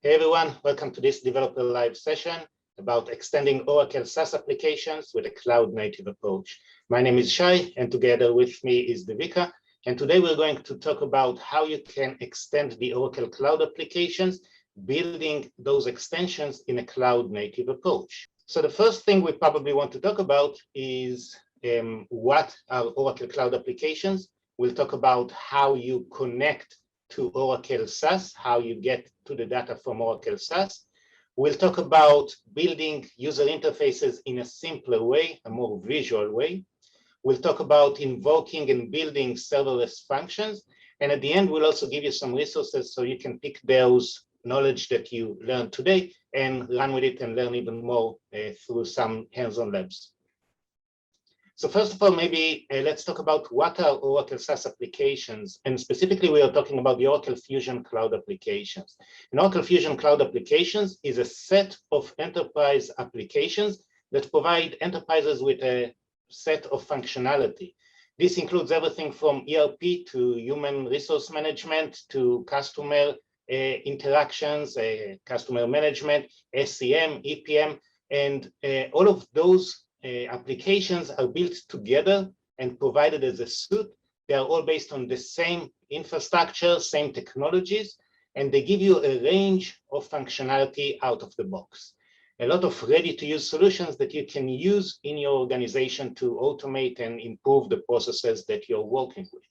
Hey everyone, welcome to this Developer Live session about extending Oracle SaaS applications with a cloud-native approach. My name is Shai, and together with me is Devika. And today we're going to talk about how you can extend the Oracle Cloud applications, building those extensions in a cloud-native approach. So the first thing we probably want to talk about is what are Oracle Cloud applications. We'll talk about how you connect to Oracle SaaS, how you get to the data from Oracle SaaS. We'll talk about building user interfaces in a simpler way, a more visual way. We'll talk about invoking and building serverless functions. And at the end, we'll also give you some resources so you can pick those knowledge that you learned today and run with it and learn even more through some hands-on labs. So first of all, maybe let's talk about what are Oracle SaaS applications. And specifically, we are talking about the Oracle Fusion Cloud applications. And Oracle Fusion Cloud applications is a set of enterprise applications that provide enterprises with a set of functionality. This includes everything from ERP to human resource management to customer interactions, customer management, SCM, EPM, and all of those applications are built together and provided as a suite. They are all based on the same infrastructure, same technologies, and they give you a range of functionality out of the box. A lot of ready-to-use solutions that you can use in your organization to automate and improve the processes that you're working with.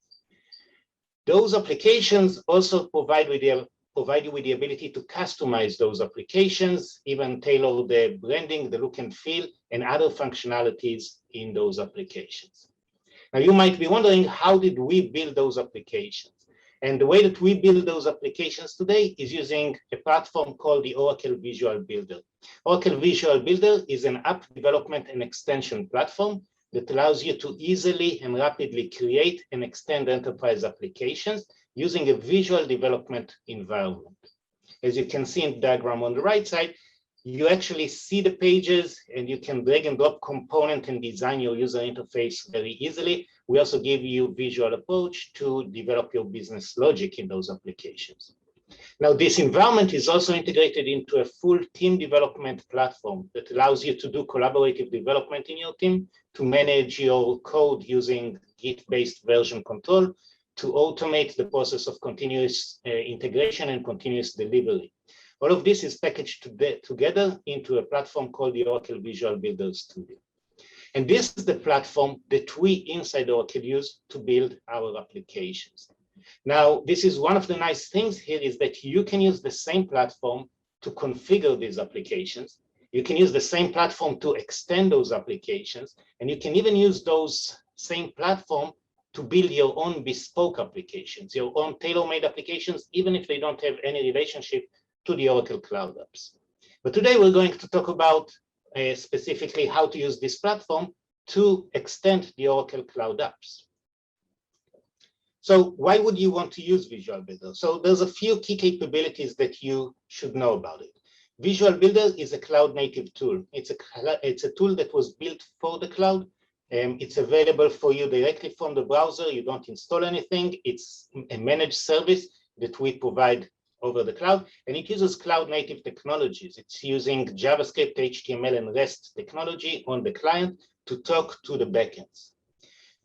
Those applications also provide you with the ability to customize those applications, even tailor the branding, the look and feel, and other functionalities in those applications. Now, you might be wondering, how did we build those applications? And the way that we build those applications today is using a platform called the Oracle Visual Builder. Oracle Visual Builder is an app development and extension platform that allows you to easily and rapidly create and extend enterprise applications using a visual development environment. As you can see in the diagram on the right side, you actually see the pages and you can drag and drop component and design your user interface very easily. We also give you visual approach to develop your business logic in those applications. Now, this environment is also integrated into a full team development platform that allows you to do collaborative development in your team, to manage your code using Git-based version control, to automate the process of continuous integration and continuous delivery. All of this is packaged together into a platform called the Oracle Visual Builder Studio. And this is the platform that we inside Oracle use to build our applications. Now, this is one of the nice things here is that you can use the same platform to configure these applications. You can use the same platform to extend those applications, and you can even use those same platform to build your own bespoke applications, your own tailor-made applications, even if they don't have any relationship to the Oracle Cloud Apps. But today we're going to talk about specifically how to use this platform to extend the Oracle Cloud Apps. So why would you want to use Visual Builder? So there's a few key capabilities that you should know about it. Visual Builder is a cloud-native tool. It's a tool that was built for the cloud. It's available for you directly from the browser. You don't install anything. It's a managed service that we provide over the cloud, and it uses cloud-native technologies. It's using JavaScript, HTML, and REST technology on the client to talk to the backends.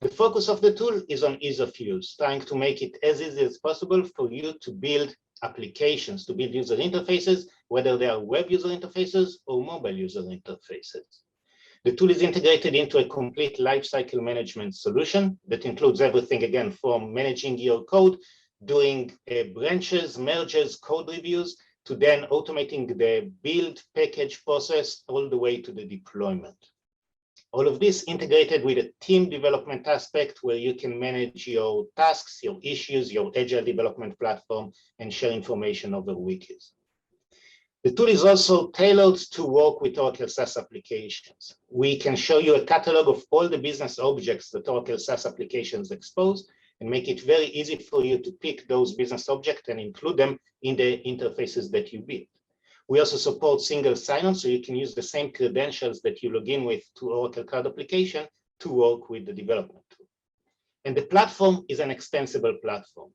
The focus of the tool is on ease of use, trying to make it as easy as possible for you to build applications, to build user interfaces, whether they are web user interfaces or mobile user interfaces. The tool is integrated into a complete lifecycle management solution that includes everything, again, from managing your code, doing branches, merges, code reviews, to then automating the build package process all the way to the deployment. All of this integrated with a team development aspect where you can manage your tasks, your issues, your agile development platform, and share information over wikis. The tool is also tailored to work with Oracle SaaS applications. We can show you a catalog of all the business objects that Oracle SaaS applications expose and make it very easy for you to pick those business objects and include them in the interfaces that you build. We also support single sign-on, so you can use the same credentials that you log in with to Oracle Cloud application to work with the development tool. And the platform is an extensible platform.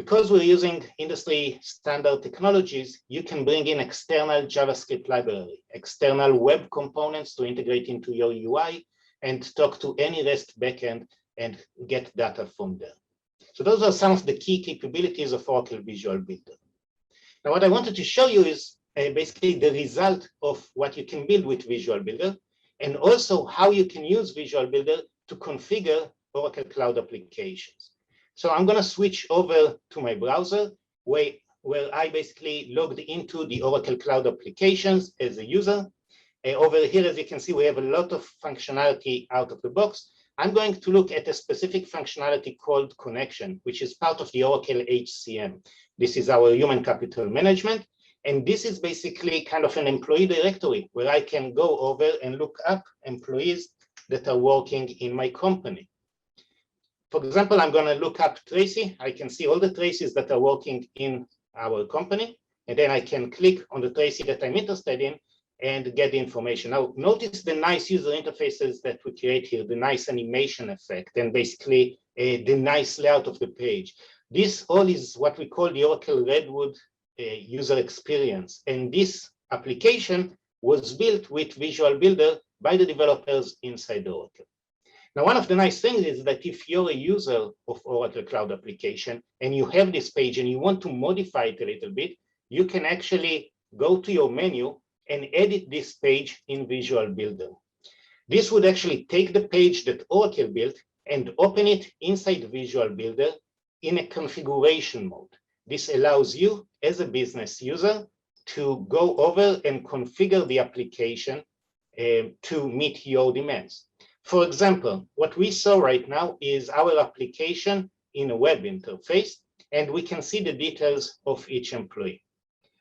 Because we're using industry standard technologies, you can bring in external JavaScript library, external web components to integrate into your UI and talk to any REST backend and get data from there. So those are some of the key capabilities of Oracle Visual Builder. Now, what I wanted to show you is basically the result of what you can build with Visual Builder, and also how you can use Visual Builder to configure Oracle Cloud applications. So I'm going to switch over to my browser where I basically logged into the Oracle Cloud applications as a user. Over here, as you can see, we have a lot of functionality out of the box. I'm going to look at a specific functionality called connection, which is part of the Oracle HCM. This is our human capital management. And this is basically kind of an employee directory where I can go over and look up employees that are working in my company. For example, I'm going to look up Tracy. I can see all the Tracies that are working in our company. And then I can click on the Tracy that I'm interested in and get the information. Now, notice the nice user interfaces that we create here, the nice animation effect, and basically the nice layout of the page. This all is what we call the Oracle Redwood user experience. And this application was built with Visual Builder by the developers inside Oracle. Now, one of the nice things is that if you're a user of Oracle Cloud application and you have this page and you want to modify it a little bit, you can actually go to your menu and edit this page in Visual Builder. This would actually take the page that Oracle built and open it inside Visual Builder in a configuration mode. This allows you as a business user to go over and configure the application to meet your demands. For example, what we saw right now is our application in a web interface, and we can see the details of each employee.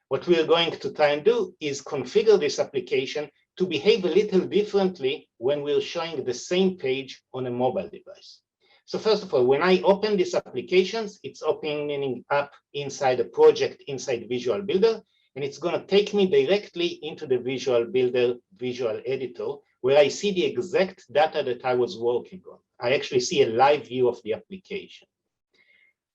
What we are going to try and do is configure this application to behave a little differently when we're showing the same page on a mobile device. So first of all, when I open these applications, it's opening up inside a project inside Visual Builder, and it's going to take me directly into the Visual Builder visual editor, where I see the exact data that I was working on. I actually see a live view of the application.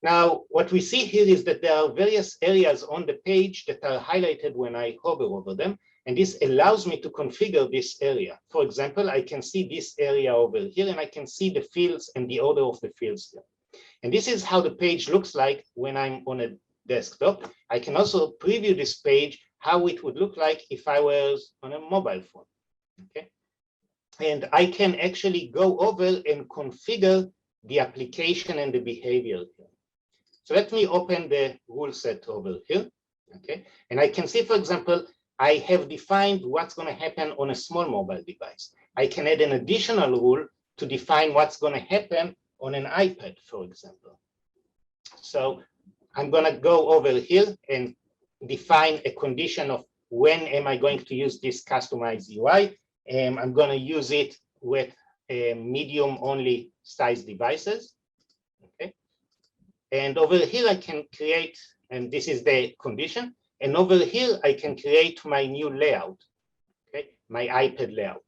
Now, what we see here is that there are various areas on the page that are highlighted when I hover over them, and this allows me to configure this area. For example, I can see this area over here, and I can see the fields and the order of the fields here. And this is how the page looks like when I'm on a desktop. I can also preview this page, how it would look like if I was on a mobile phone, okay? And I can actually go over and configure the application and the behavior here. So let me open the rule set over here, okay? And I can see, for example, I have defined what's going to happen on a small mobile device. I can add an additional rule to define what's going to happen on an iPad, for example. So I'm going to go over here and define a condition of when am I going to use this customized UI. I'm going to use it with medium only size devices, okay? And over here I can create, and this is the condition, and over here I can create my new layout, okay, my iPad layout.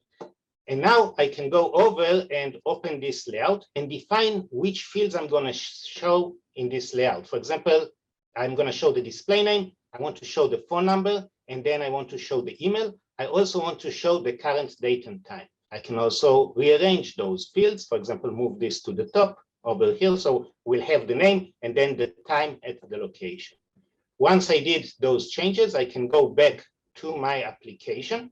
And now I can go over and open this layout and define which fields I'm going to show in this layout. For example, I'm going to show the display name, I want to show the phone number, and then I want to show the email. I also want to show the current date and time. I can also rearrange those fields, for example, move this to the top over here, so we'll have the name and then the time at the location. Once I did those changes, I can go back to my application.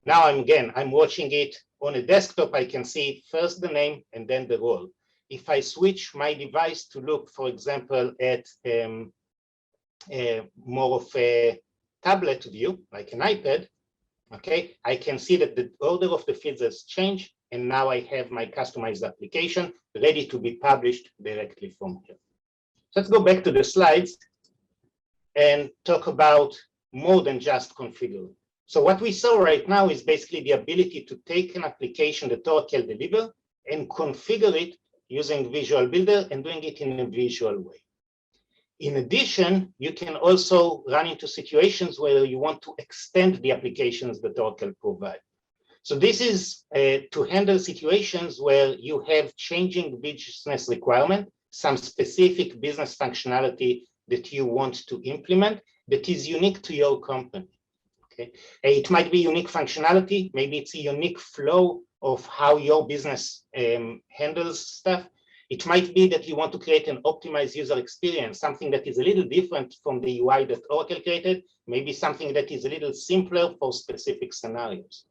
Now I'm watching it on a desktop. I can see first the name and then the role. If I switch my device to look, for example, at more of a tablet view, like an iPad, okay, I can see that the order of the fields has changed, and now I have my customized application ready to be published directly from here. So let's go back to the slides and talk about more than just configuring. So what we saw right now is basically the ability to take an application that Oracle delivers and configure it using Visual Builder and doing it in a visual way. In addition, you can also run into situations where you want to extend the applications that Oracle provides. So this is to handle situations where you have changing business requirement, some specific business functionality that you want to implement that is unique to your company. Okay, it might be unique functionality, maybe it's a unique flow of how your business handles stuff. It might be that you want to create an optimized user experience, something that is a little different from the UI that Oracle created, maybe something that is a little simpler for specific scenarios.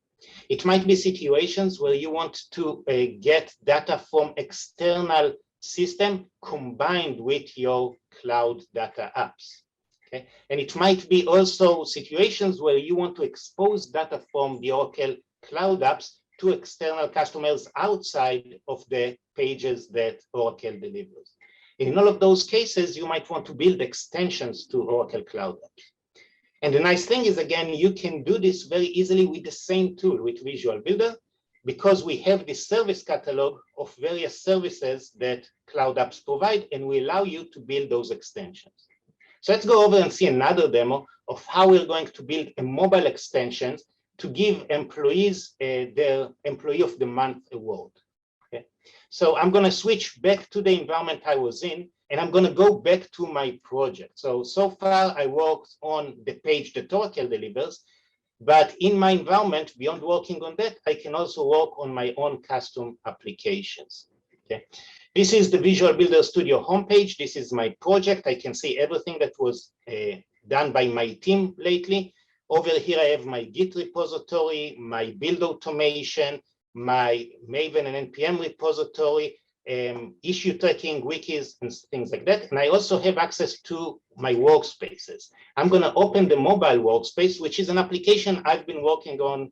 It might be situations where you want to get data from external system combined with your cloud data apps. Okay? And it might be also situations where you want to expose data from the Oracle cloud apps to external customers outside of the pages that Oracle delivers. In all of those cases, you might want to build extensions to Oracle Cloud Apps. And the nice thing is, again, you can do this very easily with the same tool, with Visual Builder, because we have this service catalog of various services that Cloud Apps provide, and we allow you to build those extensions. So let's go over and see another demo of how we're going to build a mobile extension to give employees their Employee of the Month award. Okay? So I'm going to switch back to the environment I was in, and I'm going to go back to my project. So far I worked on the page that Oracle delivers, but in my environment, beyond working on that, I can also work on my own custom applications. Okay? This is the Visual Builder Studio homepage. This is my project. I can see everything that was done by my team lately. Over here, I have my Git repository, my build automation, my Maven and NPM repository, issue tracking, wikis, and things like that. And I also have access to my workspaces. I'm going to open the mobile workspace, which is an application I've been working on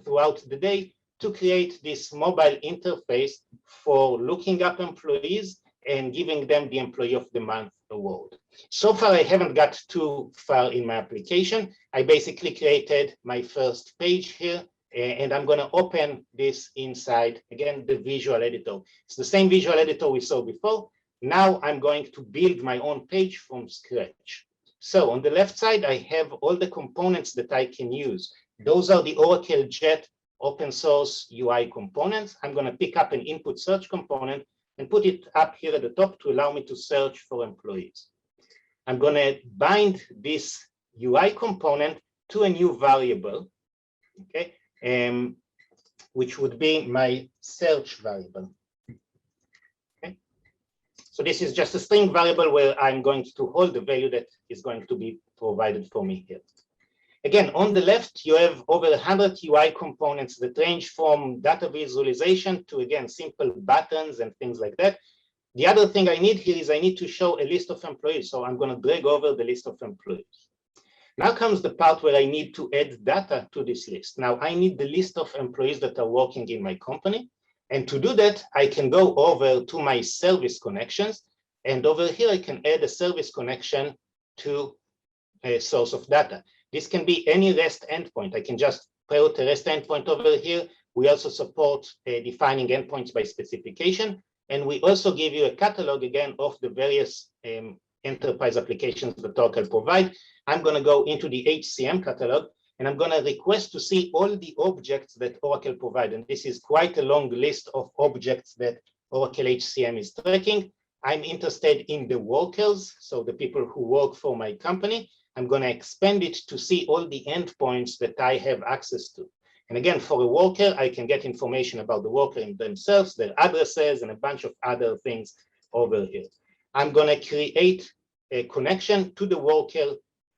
throughout the day to create this mobile interface for looking up employees and giving them the Employee of the Month award. So far, I haven't got too far in my application. I basically created my first page here, and I'm going to open this inside, again, the visual editor. It's the same visual editor we saw before. Now I'm going to build my own page from scratch. So on the left side, I have all the components that I can use. Those are the Oracle Jet open source UI components. I'm going to pick up an input search component and put it up here at the top to allow me to search for employees. I'm going to bind this UI component to a new variable, okay, which would be my search variable. Okay. So this is just a string variable where I'm going to hold the value that is going to be provided for me here. Again, on the left, you have over 100 UI components that range from data visualization to, again, simple buttons and things like that. The other thing I need here is I need to show a list of employees. So I'm going to drag over the list of employees. Now comes the part where I need to add data to this list. Now I need the list of employees that are working in my company. And to do that, I can go over to my service connections. And over here, I can add a service connection to a source of data. This can be any REST endpoint. I can just put a REST endpoint over here. We also support defining endpoints by specification. And we also give you a catalog, again, of the various enterprise applications that Oracle provide. I'm going to go into the HCM catalog, and I'm going to request to see all the objects that Oracle provide. And this is quite a long list of objects that Oracle HCM is tracking. I'm interested in the workers, so the people who work for my company. I'm going to expand it to see all the endpoints that I have access to. And again, for a worker, I can get information about the worker themselves, their addresses, and a bunch of other things over here. I'm going to create a connection to the worker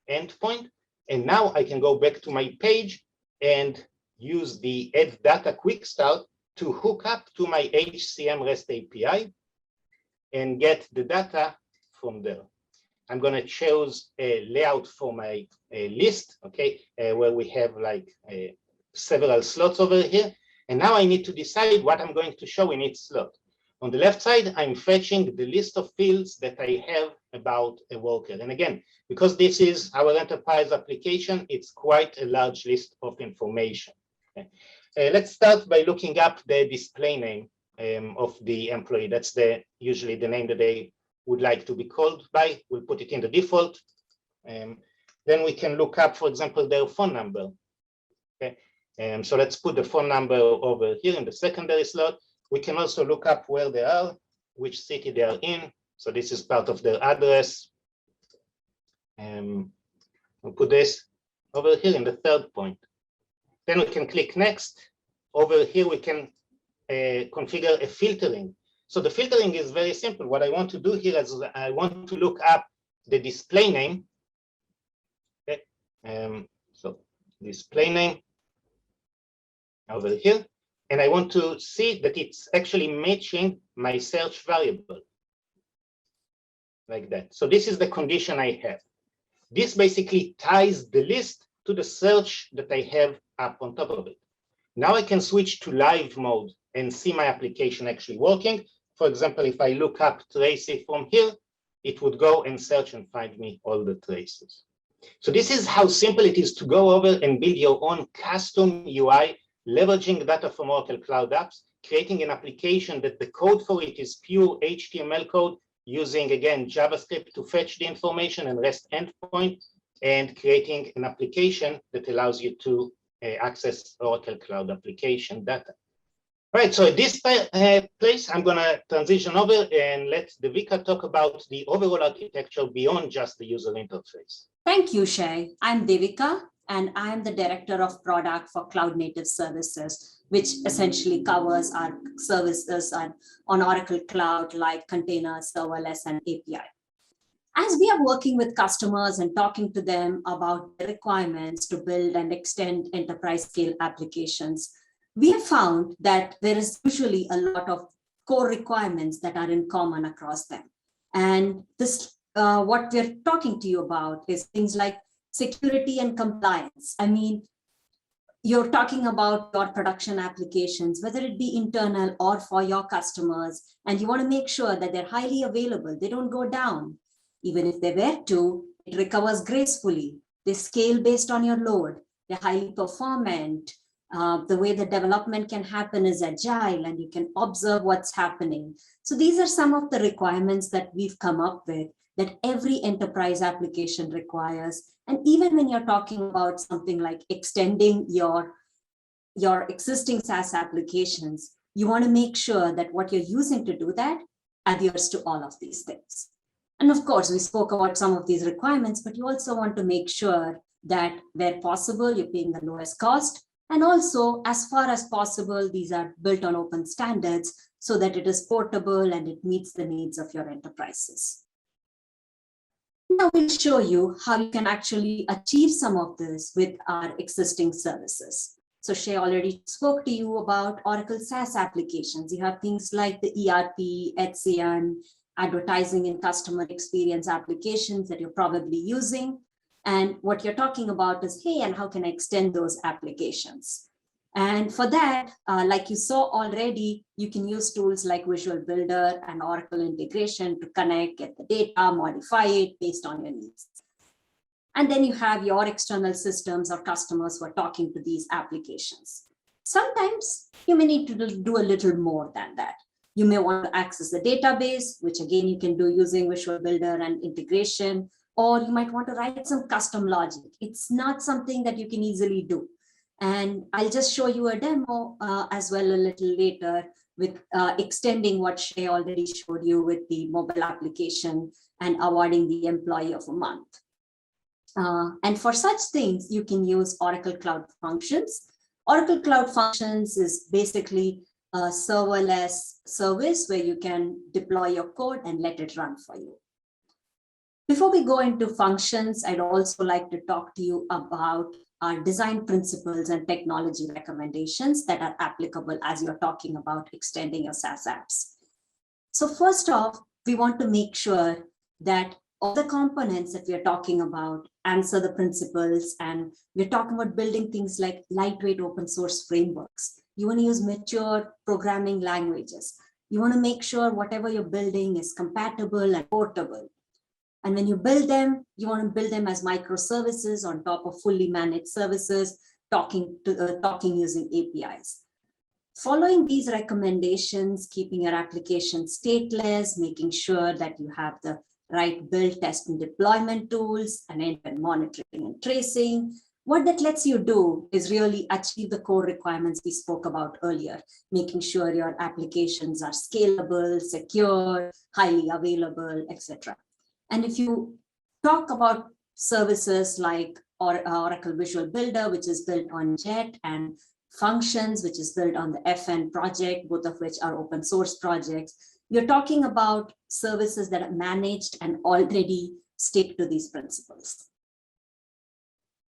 endpoint. And now I can go back to my page and use the Add Data Quick Start to hook up to my HCM REST API and get the data from there. I'm going to choose a layout for my list, okay, where we have like several slots over here. And now I need to decide what I'm going to show in each slot. On the left side, I'm fetching the list of fields that I have about a worker. And again, because this is our enterprise application, it's quite a large list of information. Okay. Let's start by looking up the display name of the employee. That's usually the name that they would like to be called by. We'll put it in the default. Then we can look up, for example, their phone number. Okay. So let's put the phone number over here in the secondary slot. We can also look up where they are. which city they are in. So this is part of their address. We'll put this over here in the third point. Then we can click next. Over here, we can configure a filtering. So the filtering is very simple. What I want to do here is I want to look up the display name. Okay. So display name over here. And I want to see that it's actually matching my search variable like that. So this is the condition I have. This basically ties the list to the search that I have up on top of it. Now I can switch to live mode and see my application actually working. For example, if I look up Tracy from here, it would go and search and find me all the traces. So this is how simple it is to go over and build your own custom UI, leveraging data from Oracle Cloud Apps, creating an application that the code for it is pure HTML code, using, again, JavaScript to fetch the information and REST endpoint, and creating an application that allows you to access Oracle Cloud application data. All right, so at this place, I'm going to transition over and let Devika talk about the overall architecture beyond just the user interface. Thank you, Shay. I'm Devika, and I'm the Director of Product for Cloud Native Services, which essentially covers our services on Oracle Cloud like containers, serverless, and API. As we are working with customers and talking to them about the requirements to build and extend enterprise scale applications, we have found that there is usually a lot of core requirements that are in common across them. And this, what we're talking to you about is things like security and compliance. I mean, you're talking about your production applications, whether it be internal or for your customers, and you want to make sure that they're highly available. They don't go down. Even if they were to, it recovers gracefully. They scale based on your load. They're highly performant. The way the development can happen is agile, and you can observe what's happening. So these are some of the requirements that we've come up with that every enterprise application requires. And even when you're talking about something like extending your existing SaaS applications, you want to make sure that what you're using to do that adheres to all of these things. And of course, we spoke about some of these requirements, but you also want to make sure that where possible, you're paying the lowest cost. And also, as far as possible, these are built on open standards so that it is portable and it meets the needs of your enterprises. Now we'll show you how you can actually achieve some of this with our existing services. So Shay already spoke to you about Oracle SaaS applications. You have things like the ERP, HCM, advertising and customer experience applications that you're probably using. And what you're talking about is, hey, and how can I extend those applications? And for that, like you saw already, you can use tools like Visual Builder and Oracle integration to connect, get the data, modify it based on your needs. And then you have your external systems or customers who are talking to these applications. Sometimes you may need to do a little more than that. You may want to access the database, which again, you can do using Visual Builder and integration, or you might want to write some custom logic. It's not something that you can easily do. And I'll just show you a demo as well a little later with extending what Shay already showed you with the mobile application and awarding the employee of a month. And for such things, you can use Oracle Cloud Functions. Oracle Cloud Functions is basically a serverless service where you can deploy your code and let it run for you. Before we go into functions, I'd also like to talk to you about our design principles and technology recommendations that are applicable as you're talking about extending your SaaS apps. So first off, we want to make sure that all the components that we're talking about answer the principles, and we're talking about building things like lightweight open source frameworks. You want to use mature programming languages. You want to make sure whatever you're building is compatible and portable. And when you build them, you want to build them as microservices on top of fully managed services, talking using APIs. Following these recommendations, keeping your application stateless, making sure that you have the right build, test, and deployment tools, and end-to-end monitoring and tracing, What that lets you do is really achieve the core requirements we spoke about earlier, making sure your applications are scalable, secure, highly available, etc. And if you talk about services like Oracle Visual Builder, which is built on Jet, and Functions, which is built on the FN project, both of which are open source projects, you're talking about services that are managed and already stick to these principles.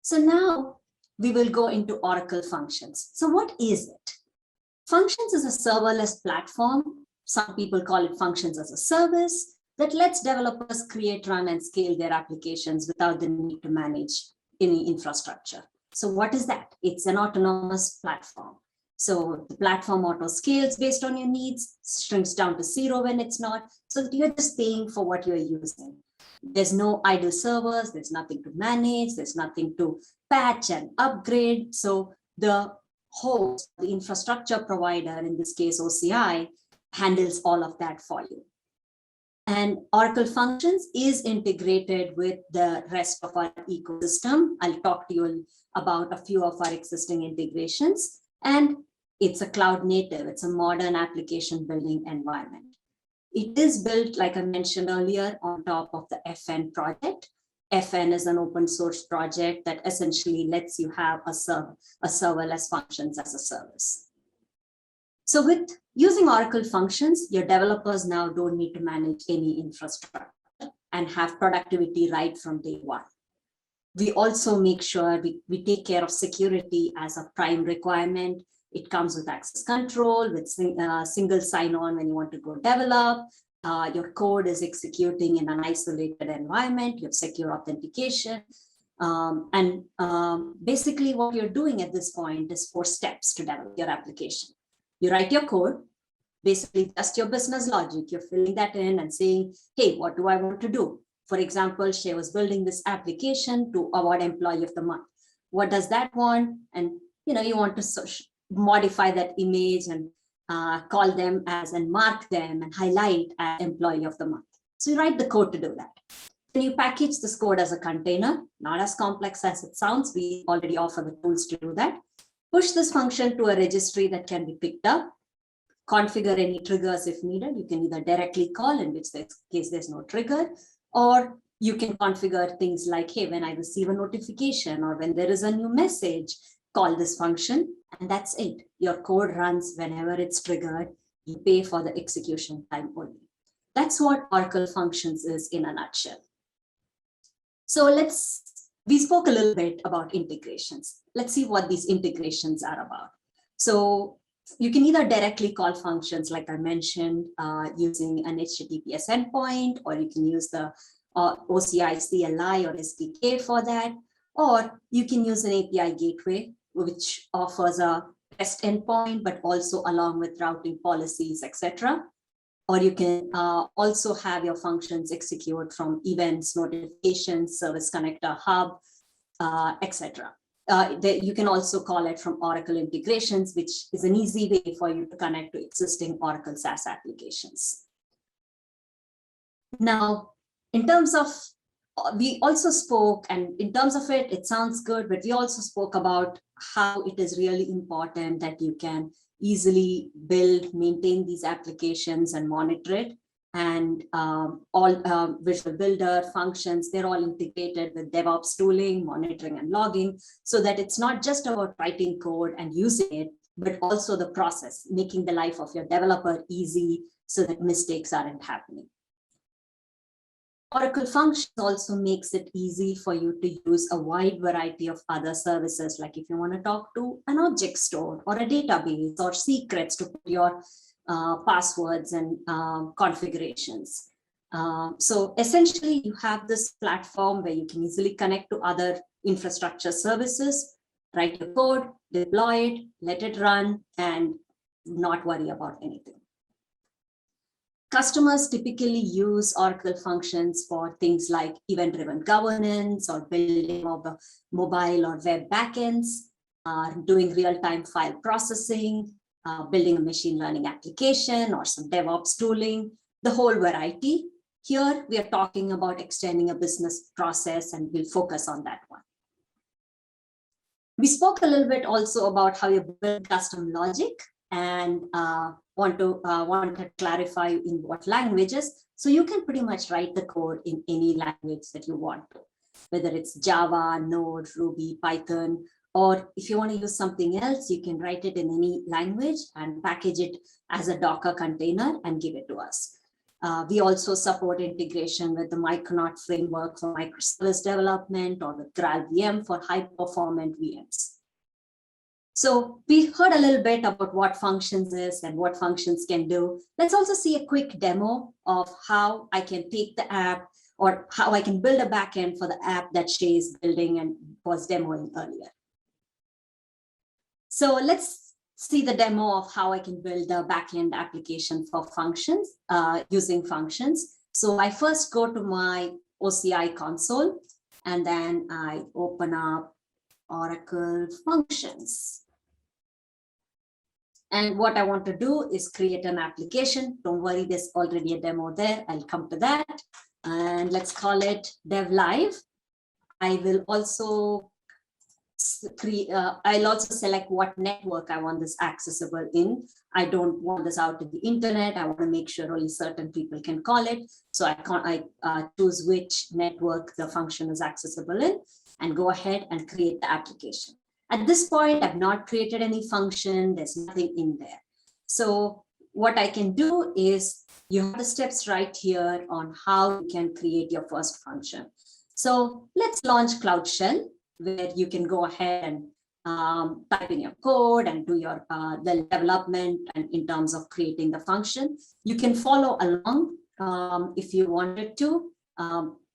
So now we will go into Oracle Functions. So what is it? Functions is a serverless platform. Some people call it Functions as a Service that lets developers create, run, and scale their applications without the need to manage any infrastructure. So what is that? It's an autonomous platform. So the platform auto scales based on your needs, shrinks down to 0 when it's not. So you're just paying for what you're using. There's no idle servers, there's nothing to manage, there's nothing to patch and upgrade. So the host, the infrastructure provider, in this case OCI, handles all of that for you. And Oracle Functions is integrated with the rest of our ecosystem. I'll talk to you about a few of our existing integrations. And it's a cloud native, it's a modern application building environment. It is built, like I mentioned earlier, on top of the FN project. FN is an open source project that essentially lets you have a serverless Functions as a service. So with using Oracle Functions, your developers now don't need to manage any infrastructure and have productivity right from day one. We also make sure we take care of security as a prime requirement. It comes with access control, with single sign-on when you want to go develop. Your code is executing in an isolated environment. You have secure authentication. Basically what you're doing at this point is 4 steps to develop your application. You write your code, basically just your business logic. You're filling that in and saying, hey, what do I want to do? For example, Shay was building this application to award Employee of the Month. What does that want? And you want to modify that image and call them as and mark them and highlight as Employee of the Month. So you write the code to do that. Then you package this code as a container, not as complex as it sounds. We already offer the tools to do that. Push this function to a registry that can be picked up, configure any triggers if needed. You can either directly call, in which case there's no trigger, or you can configure things like, hey, when I receive a notification or when there is a new message, call this function, and that's it. Your code runs whenever it's triggered. You pay for the execution time only. That's what Oracle Functions is in a nutshell. So we spoke a little bit about integrations. Let's see what these integrations are about. So you can either directly call functions, like I mentioned, using an HTTPS endpoint, or you can use the OCI CLI or SDK for that, or you can use an API gateway, which offers a REST endpoint, but also along with routing policies, etc. Or you can also have your functions execute from events, notifications, Service Connector Hub, etc. You can also call it from Oracle integrations, which is an easy way for you to connect to existing Oracle SaaS applications. Now, in terms of, we also spoke, and in terms of it, it sounds good, but we also spoke about how it is really important that you can easily build, maintain these applications and monitor it. And all Visual Builder functions, they're all integrated with DevOps tooling, monitoring and logging, so that it's not just about writing code and using it, but also the process, making the life of your developer easy so that mistakes aren't happening. Oracle Functions also makes it easy for you to use a wide variety of other services, like if you want to talk to an object store or a database or secrets to put your passwords and configurations. So essentially, you have this platform where you can easily connect to other infrastructure services, write your code, deploy it, let it run, and not worry about anything. Customers typically use Oracle Functions for things like event-driven governance or building of the mobile or web backends, doing real-time file processing, building a machine learning application or some DevOps tooling, the whole variety. Here, we are talking about extending a business process, and we'll focus on that one. We spoke a little bit also about how you build custom logic and want to clarify in what languages. So you can pretty much write the code in any language that you want to, whether it's Java, Node, Ruby, Python, or if you want to use something else, you can write it in any language and package it as a Docker container and give it to us. We also support integration with the Micronaut framework for microservice development or the GraalVM for high-performant VMs. So we heard a little bit about what functions is and what functions can do. Let's also see a quick demo of how I can take the app or how I can build a backend for the app that Shay is building and was demoing earlier. So let's see the demo of how I can build a backend application for functions using functions. So I first go to my OCI console, and then I open up Oracle Functions. And what I want to do is create an application. Don't worry, there's already a demo there. I'll come to that. And let's call it Dev Live. I will also I'll also select what network I want this accessible in. I don't want this out to the internet. I want to make sure only certain people can call it. So I choose which network the function is accessible in and go ahead and create the application. At this point, I've not created any function. There's nothing in there. So what I can do is you have the steps right here on how you can create your first function. So let's launch Cloud Shell, where you can go ahead and type in your code and do your the development and in terms of creating the function. You can follow along if you wanted to.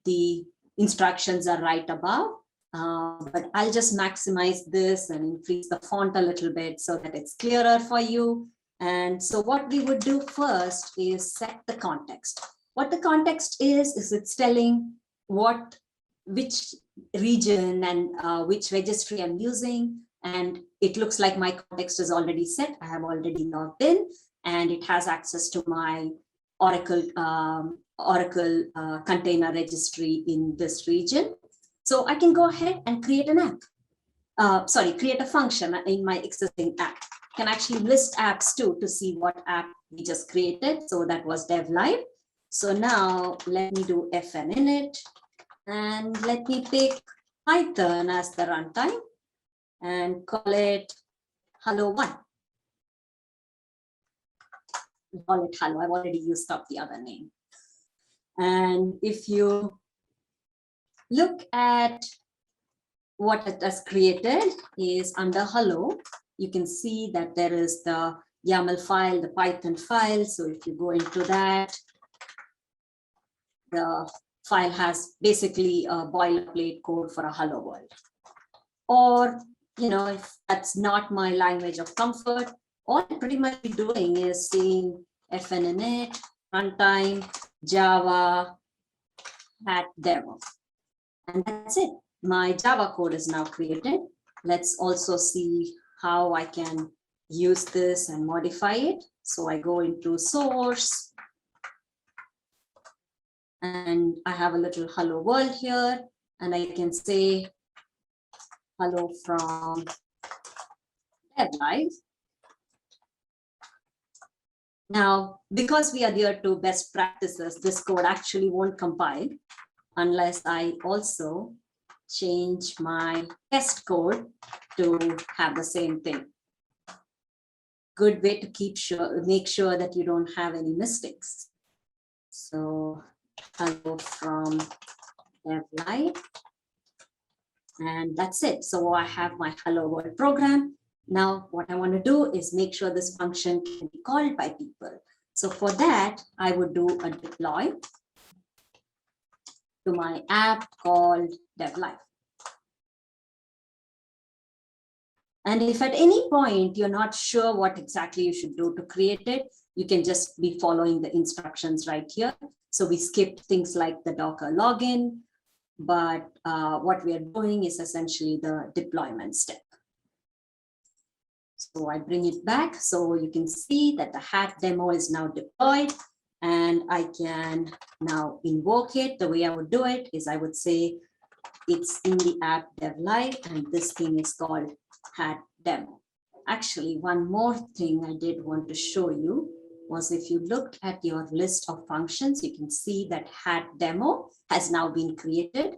The instructions are right above, but I'll just maximize this and increase the font a little bit so that it's clearer for you. And so what we would do first is set the context. What the context is it's telling which region and which registry I'm using. And it looks like my context is already set. I have already logged in, and it has access to my Oracle container registry in this region. So I can go ahead and create an app. Create a function in my existing app. Can actually list apps too to see what app we just created. So that was Dev Live. So now let me do fn init. And let me pick Python as the runtime and call it Hello1. Call it Hello. I've already used up the other name. And if you look at what it has created is under Hello, you can see that there is the YAML file, the Python file. So if you go into that, the file has basically a boilerplate code for a hello world. Or, if that's not my language of comfort, all I'm pretty much doing is saying fn init, runtime, Java, @demo. And that's it. My Java code is now created. Let's also see how I can use this and modify it. So I go into source, and I have a little hello world here, and I can say hello from Dev Live. Now, because we adhere to best practices, this code actually won't compile unless I also change my test code to have the same thing. Good way to make sure that you don't have any mistakes. So hello from Dev Live, and that's it. So I have my hello world program. Now what I want to do is make sure this function can be called by people. So for that, I would do a deploy to my app called Dev Live. And if at any point you're not sure what exactly you should do to create it, you can just be following the instructions right here. So we skipped things like the Docker login, but what we are doing is essentially the deployment step. So I bring it back so you can see that the hat demo is now deployed, and I can now invoke it. The way I would do it is I would say It's in the app dev live, and this thing is called hat demo. Actually, one more thing I did want to show you was if you looked at your list of functions, you can see that hat demo has now been created,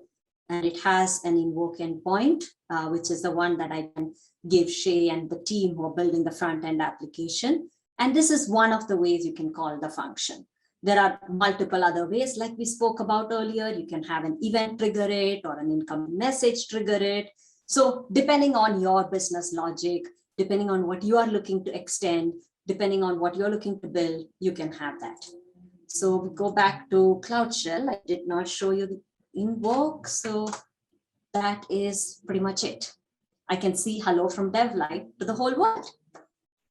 and it has an invoke endpoint, which is the one that I can give Shay and the team who are building the front end application. And this is one of the ways you can call the function. There are multiple other ways, like we spoke about earlier. You can have an event trigger it or an incoming message trigger it. So depending on your business logic, depending on what you are looking to extend, depending on what you're looking to build, you can have that. So we go back to Cloud Shell. I did not show you the invoke, so that is pretty much it. I can see hello from dev live to the whole world.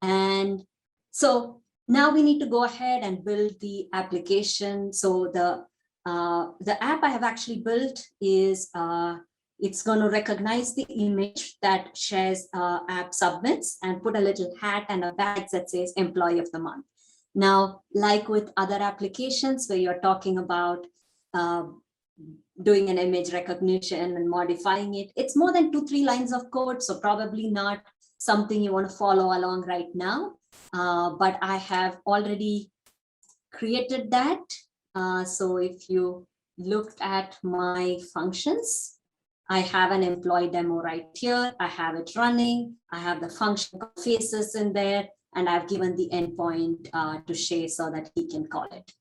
And so now we need to go ahead and build the application. So the app I have actually built is it's going to recognize the image that shares app submits and put a little hat and a badge that says employee of the month. Now, like with other applications where you're talking about doing an image recognition and modifying it, it's more than 2-3 lines of code, so probably not something you want to follow along right now. But I have already created that. So if you looked at my functions, I have an employee demo right here. I have it running. I have the function faces in there, and I've given the endpoint to Shay so that he can call it.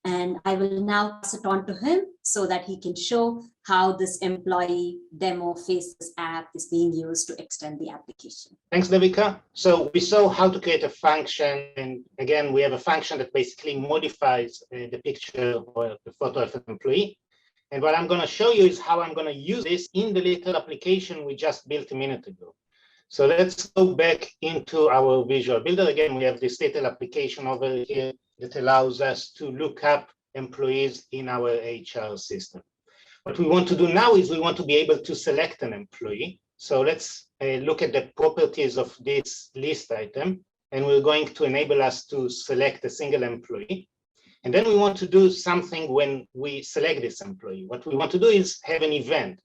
And I will now pass it on to him so that he can show how this employee demo faces app is being used to extend the application. Thanks, Devika. So we saw how to create a function. And again, we have a function that basically modifies the picture or the photo of an employee. And what I'm going to show you is how I'm going to use this in the little application we just built a minute ago. So let's go back into our Visual Builder. Again, we have this little application over here that allows us to look up employees in our HR system. What we want to do now is we want to be able to select an employee. So let's look at the properties of this list item, and we're going to enable us to select a single employee. And then we want to do something when we select this employee. What we want to do is have an event.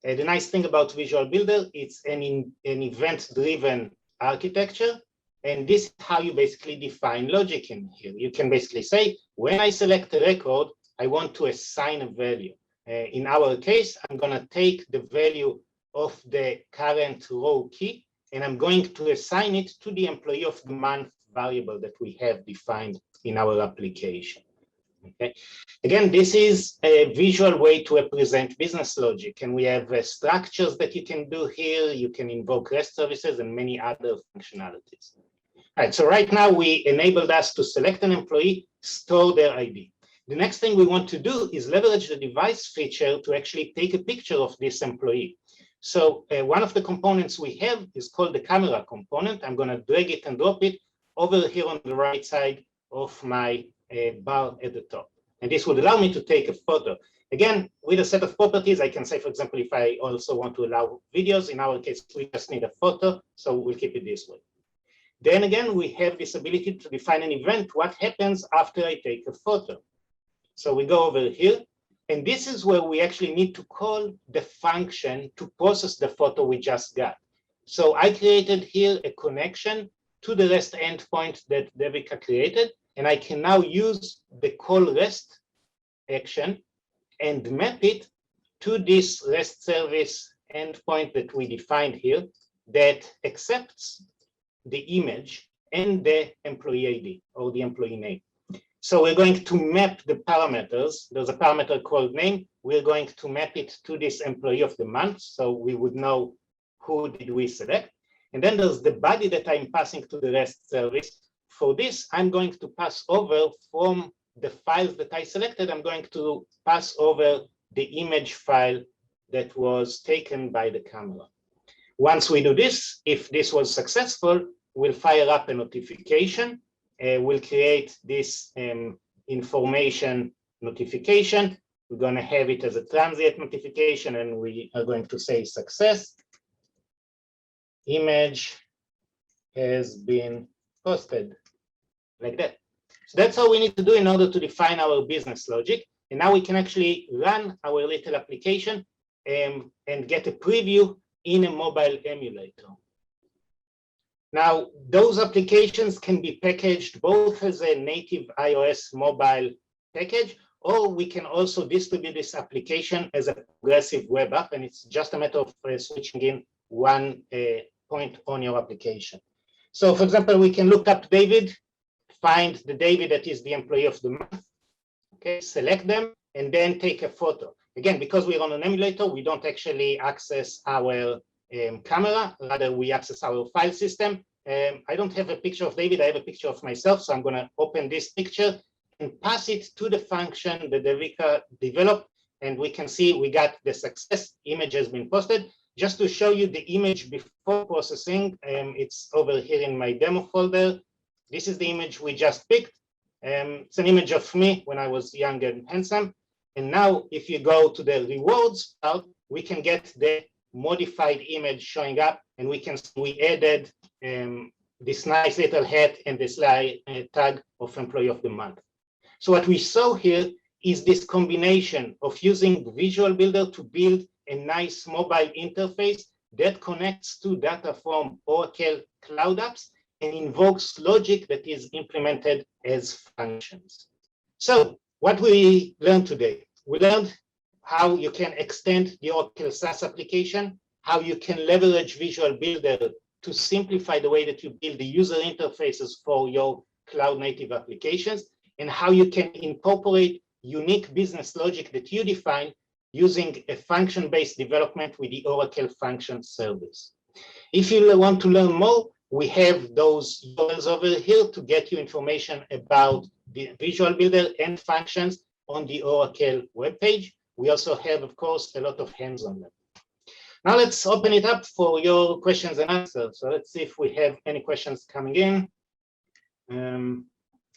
The nice thing about Visual Builder, it's an event-driven architecture. And this is how you basically define logic in here. You can basically say, when I select a record, I want to assign a value. In our case, I'm going to take the value of the current row key, and I'm going to assign it to the employee of the month variable that we have defined in our application. Okay. Again, this is a visual way to represent business logic, and we have structures that you can do here. You can invoke REST services and many other functionalities. All right, so right now we enabled us to select an employee, store their ID. The next thing we want to do is leverage the device feature to actually take a picture of this employee. So one of the components we have is called the camera component. I'm going to drag it and drop it over here on the right side of my bar at the top. And this would allow me to take a photo. Again, with a set of properties, I can say, for example, if I also want to allow videos, in our case, we just need a photo, so we'll keep it this way. Then again, we have this ability to define an event. What happens after I take a photo? So we go over here, and this is where we actually need to call the function to process the photo we just got. So I created here a connection to the REST endpoint that Devika created, and I can now use the call REST action and map it to this REST service endpoint that we defined here that accepts the image and the employee ID or the employee name. So we're going to map the parameters. There's a parameter called name. We're going to map it to this employee of the month, so we would know who did we select. And then there's the body that I'm passing to the REST service. For this, I'm going to pass over from the files that I selected, I'm going to pass over the image file that was taken by the camera. Once we do this, if this was successful, we'll fire up a notification. We'll create this information notification. We're going to have it as a transient notification, and we are going to say success. Image has been posted, like that. So that's all we need to do in order to define our business logic. And now we can actually run our little application and get a preview in a mobile emulator. Now, those applications can be packaged both as a native iOS mobile package, or we can also distribute this application as a progressive web app, and it's just a matter of switching in one point on your application. So, for example, we can look up David, find the David that is the employee of the month, okay, select them, and then take a photo. Again, because we're on an emulator, we don't actually access our camera, rather we access our file system. I don't have a picture of David, I have a picture of myself, so I'm gonna open this picture and pass it to the function that Devika developed, and we can see we got the success, image has been posted. Just to show you the image before processing, it's over here in my demo folder. This is the image we just picked. It's an image of me when I was young and handsome. And now if you go to the rewards part, we can get the modified image showing up, and we added this nice little hat and this tag of employee of the month. So what we saw here is this combination of using Visual Builder to build a nice mobile interface that connects to data from Oracle Cloud Apps and invokes logic that is implemented as functions. So what we learned today, we learned how you can extend the Oracle SaaS application, how you can leverage Visual Builder to simplify the way that you build the user interfaces for your cloud native applications, and how you can incorporate unique business logic that you define using a function-based development with the Oracle Function Service. If you want to learn more, we have those URLs over here to get you information about the Visual Builder and functions on the Oracle webpage. We also have, of course, a lot of hands-on them. Now let's open it up for your questions and answers. So let's see if we have any questions coming in.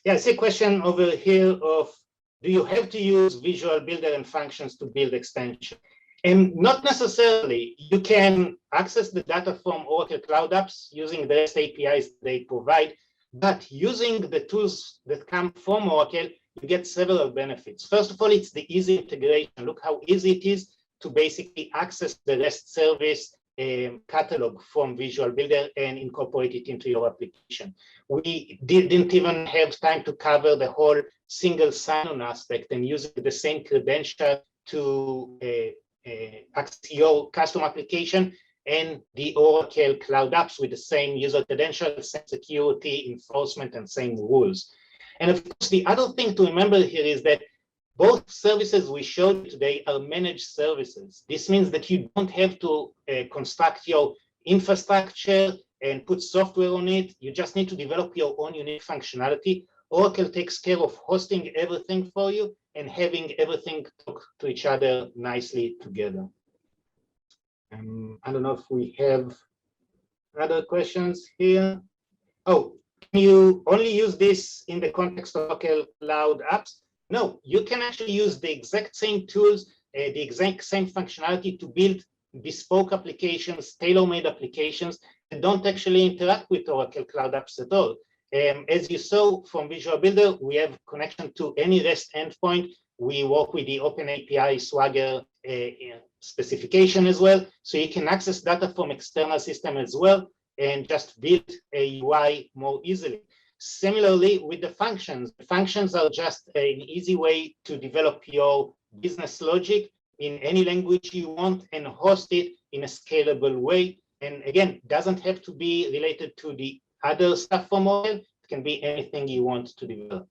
Yeah, I see a question over here of, do you have to use Visual Builder and functions to build extension? And not necessarily. You can access the data from Oracle Cloud Apps using the REST APIs they provide, but using the tools that come from Oracle, you get several benefits. First of all, it's the easy integration. Look how easy it is to basically access the REST service catalog from Visual Builder and incorporate it into your application. We didn't even have time to cover the whole single sign-on aspect and using the same credential to access your custom application and the Oracle Cloud Apps with the same user credentials, same security, enforcement, and same rules. And of course, the other thing to remember here is that both services we showed today are managed services. This means that you don't have to construct your infrastructure and put software on it. You just need to develop your own unique functionality. Oracle takes care of hosting everything for you and having everything talk to each other nicely together. I don't know if we have other questions here. Oh, can you only use this in the context of Oracle Cloud Apps? No, you can actually use the exact same tools, the exact same functionality to build bespoke applications, tailor-made applications that don't actually interact with Oracle Cloud Apps at all. As you saw from Visual Builder, we have connection to any REST endpoint. We work with the OpenAPI Swagger specification as well. So you can access data from external system as well and just build a UI more easily. Similarly, with the functions are just an easy way to develop your business logic in any language you want and host it in a scalable way. And again, doesn't have to be related to the other stuff from Oracle. It can be anything you want to develop.